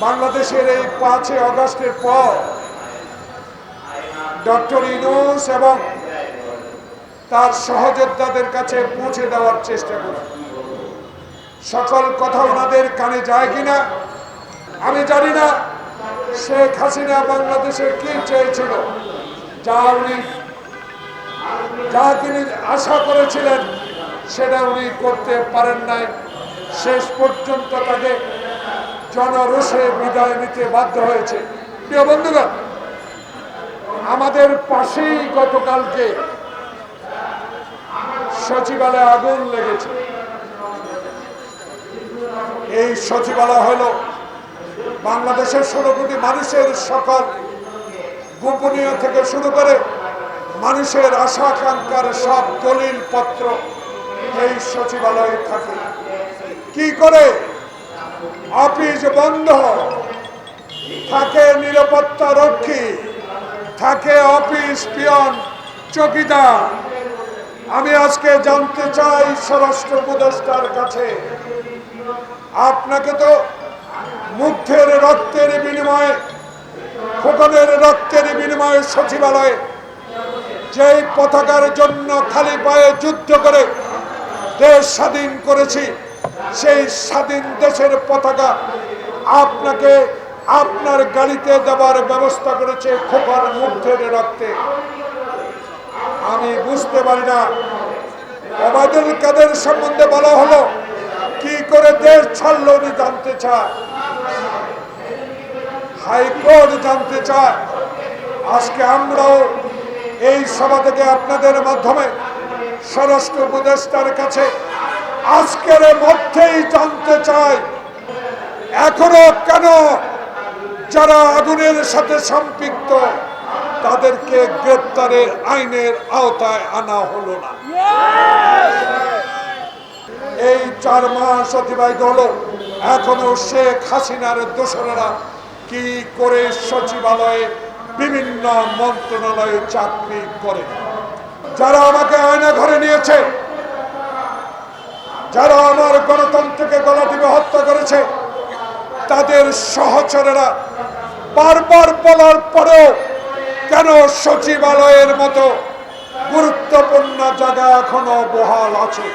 বাংলাদেশের এই 5 আগস্টের পর ডক্টর ইউনূস এবং তার সহযোদ্ধাদের কাছে পৌঁছে দেওয়ার চেষ্টা করি। সকল কথা ওনাদের কানে যায় কিনা আমি জানি না। শেখ হাসিনা বাংলাদেশে কি চেয়েছিল, যা তিনি আশা করেছিলেন সেটা উনি করতে পারেন নাই। শেষ পর্যন্ত তাকে জনরোষে বিদায় নিতে বাধ্য হয়েছে। প্রিয় বন্ধুগণ, আমাদের পাশেই গতকালকে সচিবালয়ে আগুন লেগেছে। এই সচিবালয় হলো বাংলাদেশের 16 কোটি মানুষের সকল গোপনীয় থেকে শুরু করে মানুষের আশা আকাঙ্ক্ষার সব দলিল পত্র এই সচিবালয়ে থাকে। কি করে? অফিস বন্ধ থাকে, নিরাপত্তা রক্ষী থাকে, অফিস পিয়ন চৌকিদার। আমি আজকে জানতে চাই স্বরাষ্ট্র উপদেষ্টার কাছে, আপনাকে তো মুগ্ধের রক্তের বিনিময়ে, খোকনের রক্তের বিনিময়ে সচিবালয়ে যেই পতাকার জন্য খালি পায়ে যুদ্ধ করে দেশ স্বাধীন করেছি, সেই স্বাধীন দেশের পতাকা আপনাকে আপনার গাড়িতে দেওয়ার ব্যবস্থা করেছে খোকন মুগ্ধের রক্তে। আমি বুঝতে পারি না, ওবায়দুল কাদের সম্বন্ধে বলা হলো কি করে দেশ ছাড়লো উনি জানতে চায়, হাইকোর্ট জানতে চায়। আজকে আমরাও এই সভা থেকে আপনাদের মাধ্যমে স্বরাষ্ট্র উপদেষ্টার কাছে আজকের মধ্যেই জানতে চাই, এখনো কেন যারা আগুনের সাথে সম্পৃক্ত তাদেরকে গ্রেপ্তারের আইনের আওতায় আনা হলো না। এই 4 মাস অতিবাহিত হলো, এখনো শেখ হাসিনার দোসরেরা কি করে সচিবালয়ে বিভিন্ন মন্ত্রণালয়ে চাকরি করে। যারা আমাকে আয়না ঘরে নিয়েছে, যারা আমার গণতন্ত্রকে গলা টিপে হত্যা করেছে, তাদের সহচরেরা বারবার বলার পরেও কেন সচিবালয়ের মতো গুরুত্বপূর্ণ জায়গা এখনো বহাল আছে?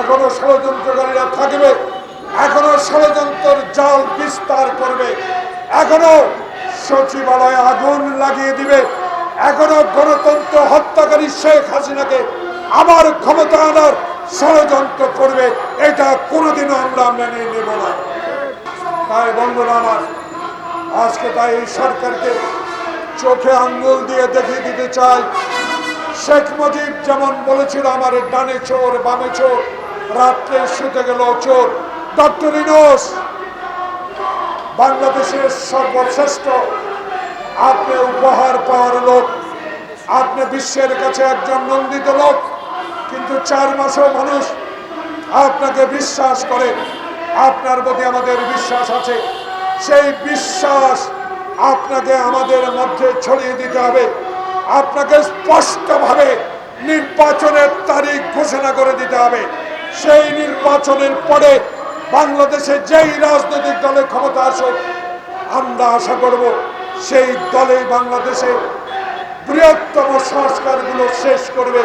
এখনো ষড়যন্ত্রকারীরা থাকবে, এখনো ষড়যন্ত্রের জাল বিস্তার করবে, এখনো সচিবালয়ে আগুন লাগিয়ে দিবে, এখনো গণতন্ত্র হত্যাকারী শেখ হাসিনাকে আবার ক্ষমতা আনার ষড়যন্ত্র করবে। এটা কোনোদিনও আমরা মেনে নেব না। তাই বন্ধুরা আমার, আজকে তাই এই সরকারকে চোখে আঙ্গুল দিয়ে দেখিয়ে দিতে চাই, শেখ মুজিব যেমন বলেছিল আমার ডানে চোর বামে চোর, রাত্রে শুতে গেল চোর, ডক্টর ইউনূস বাংলাদেশের সর্বশ্রেষ্ঠ, আপনি উপহার পাওয়ার লোক, আপনি বিশ্বের কাছে একজন নন্দিত লোক, কিন্তু 4 মাসও মানুষ আপনাকে বিশ্বাস করে। আপনার প্রতি আমাদের বিশ্বাস আছে, সেই বিশ্বাস আপনাকে আমাদের মধ্যে ছড়িয়ে দিতে হবে। আপনাকে স্পষ্টভাবে নির্বাচনের তারিখ ঘোষণা করে দিতে হবে। সেই নির্বাচনের পরে বাংলাদেশে যেই রাজনৈতিক দলে ক্ষমতা আসুক, আমরা আশা করব সেই দলেই বাংলাদেশে বৃহত্তম সংস্কারগুলো শেষ করবে।